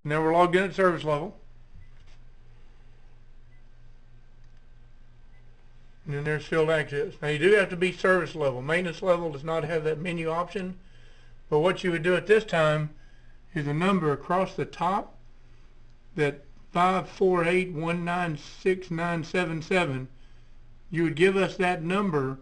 Now we're logged in at service level. And then there's field access. Now you do have to be service level. Maintenance level does not have that menu option. But what you would do at this time is a number across the top, that 548196977. You would give us that number,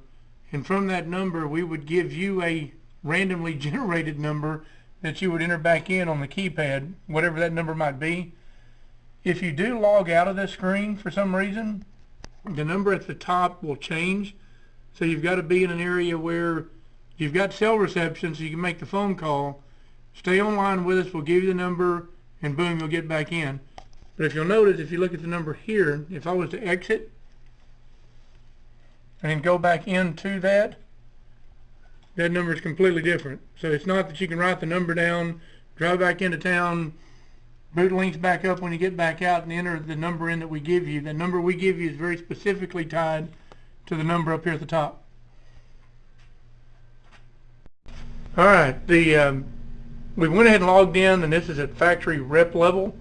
and from that number we would give you a randomly generated number that you would enter back in on the keypad, whatever that number might be. If you do log out of this screen for some reason, the number at the top will change. So you've got to be in an area where you've got cell reception so you can make the phone call. Stay online with us, we'll give you the number, and boom, you'll get back in. But if you'll notice, if you look at the number here, if I was to exit and then go back into that number is completely different. So it's not that you can write the number down, drive back into town, boot links back up when you get back out, and enter the number in that we give you. The number we give you is very specifically tied to the number up here at the top. All right, we went ahead and logged in, and this is at factory rep level.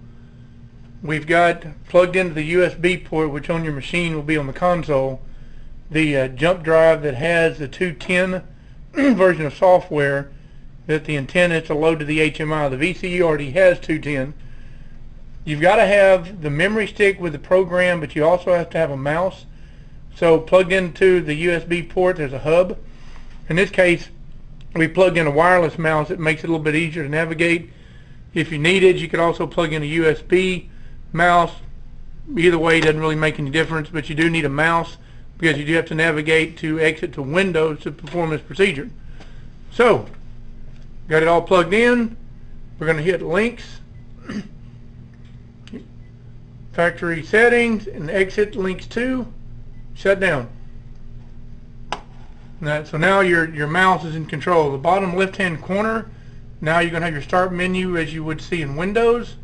We've got plugged into the USB port, which on your machine will be on the console, the jump drive that has the 210 version of software that the intent is to load to the HMI. The VCU already has 210. You've got to have the memory stick with the program, but you also have to have a mouse. So plugged into the USB port, there's a hub. In this case, we plugged in a wireless mouse. It makes it a little bit easier to navigate. If you needed, you could also plug in a USB mouse. Either way, it doesn't really make any difference, but you do need a mouse because you do have to navigate to exit to Windows to perform this procedure. So, got it all plugged in. We're going to hit links, factory settings, and exit links to, shut down. So now your mouse is in control. The bottom left hand corner, now you're going to have your start menu as you would see in Windows.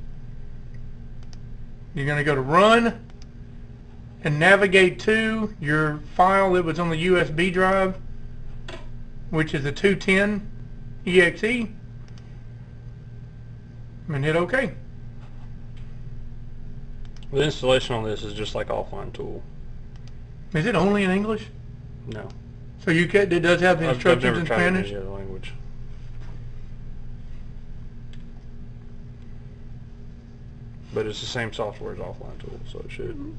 You're going to go to run and navigate to your file that was on the USB drive, which is the 210 exe, and hit OK. The installation on this is just like offline tool. Is it only in English? No. So you can, it does have the instructions in Spanish? I've never tried any other language. But it's the same software as offline tool, so it should.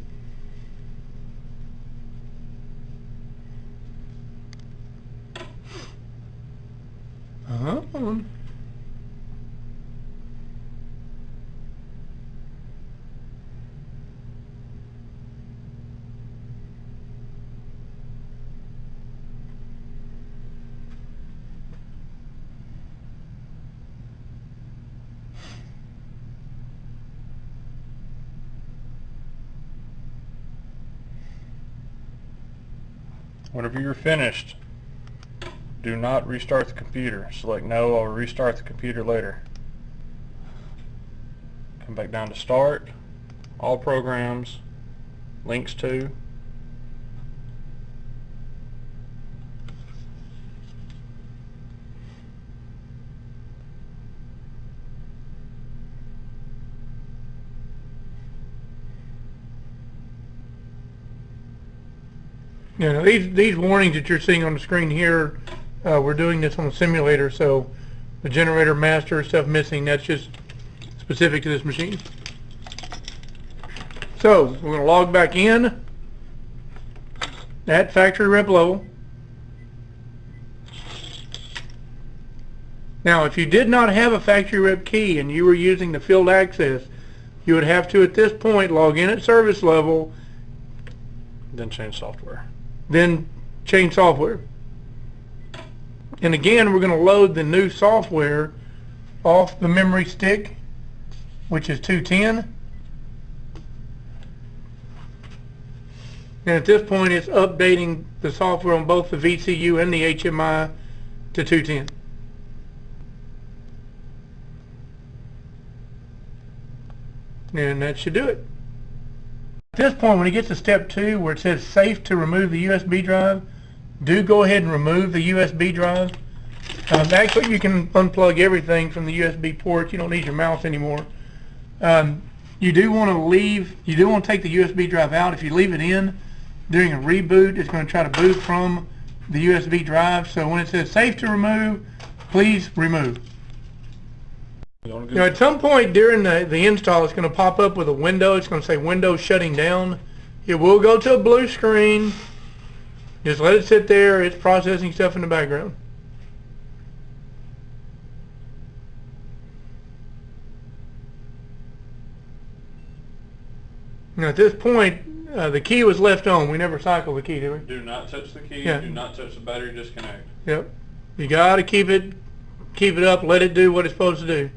Whenever you're finished, do not restart the computer. Select no, I'll restart the computer later. Come back down to start, all programs, links to. You know, these warnings that you're seeing on the screen here, we're doing this on the simulator, so the generator master stuff missing, that's just specific to this machine. So we're going to log back in at factory rep level. Now if you did not have a factory rep key and you were using the field access, you would have to at this point log in at service level, Then change software. then change software. And again, we're going to load the new software off the memory stick, which is 210. And at this point, it's updating the software on both the VCU and the HMI to 210. And that should do it. At this point, when it gets to step 2, where it says safe to remove the USB drive, do go ahead and remove the USB drive. Actually, you can unplug everything from the USB port. You don't need your mouse anymore. You do want to take the USB drive out. If you leave it in during a reboot, it's going to try to boot from the USB drive. So when it says safe to remove, please remove. At some point during the install, it's going to pop up with a window. It's going to say Windows shutting down. It will go to a blue screen. Just let it sit there. It's processing stuff in the background. Now at this point, the key was left on. We never cycled the key, did we? Do not touch the key. Yeah. Do not touch the battery disconnect. Yep. You got to keep it up. Let it do what it's supposed to do.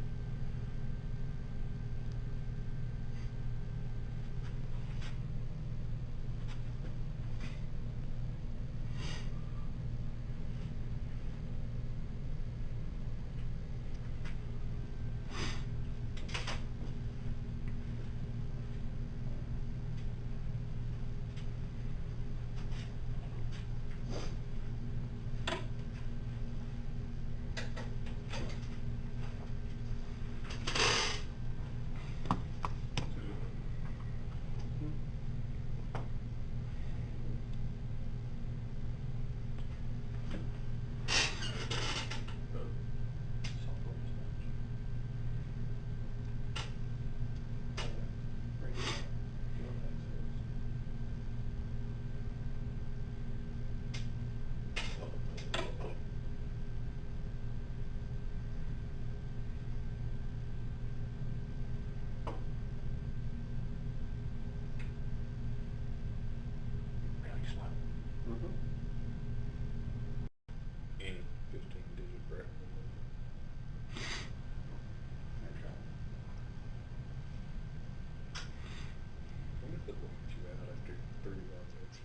Any 15-digit breath. When did the look you out after 3 months?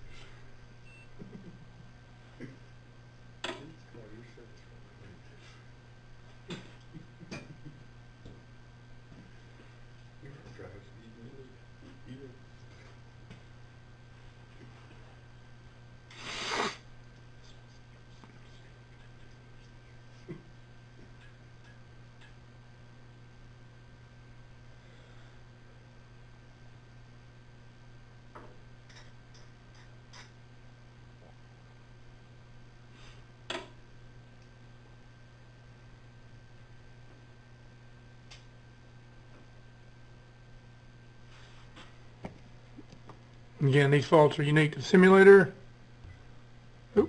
Again, these faults are unique to the simulator. Oop.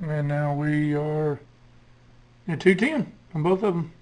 And now we are at 210 on both of them.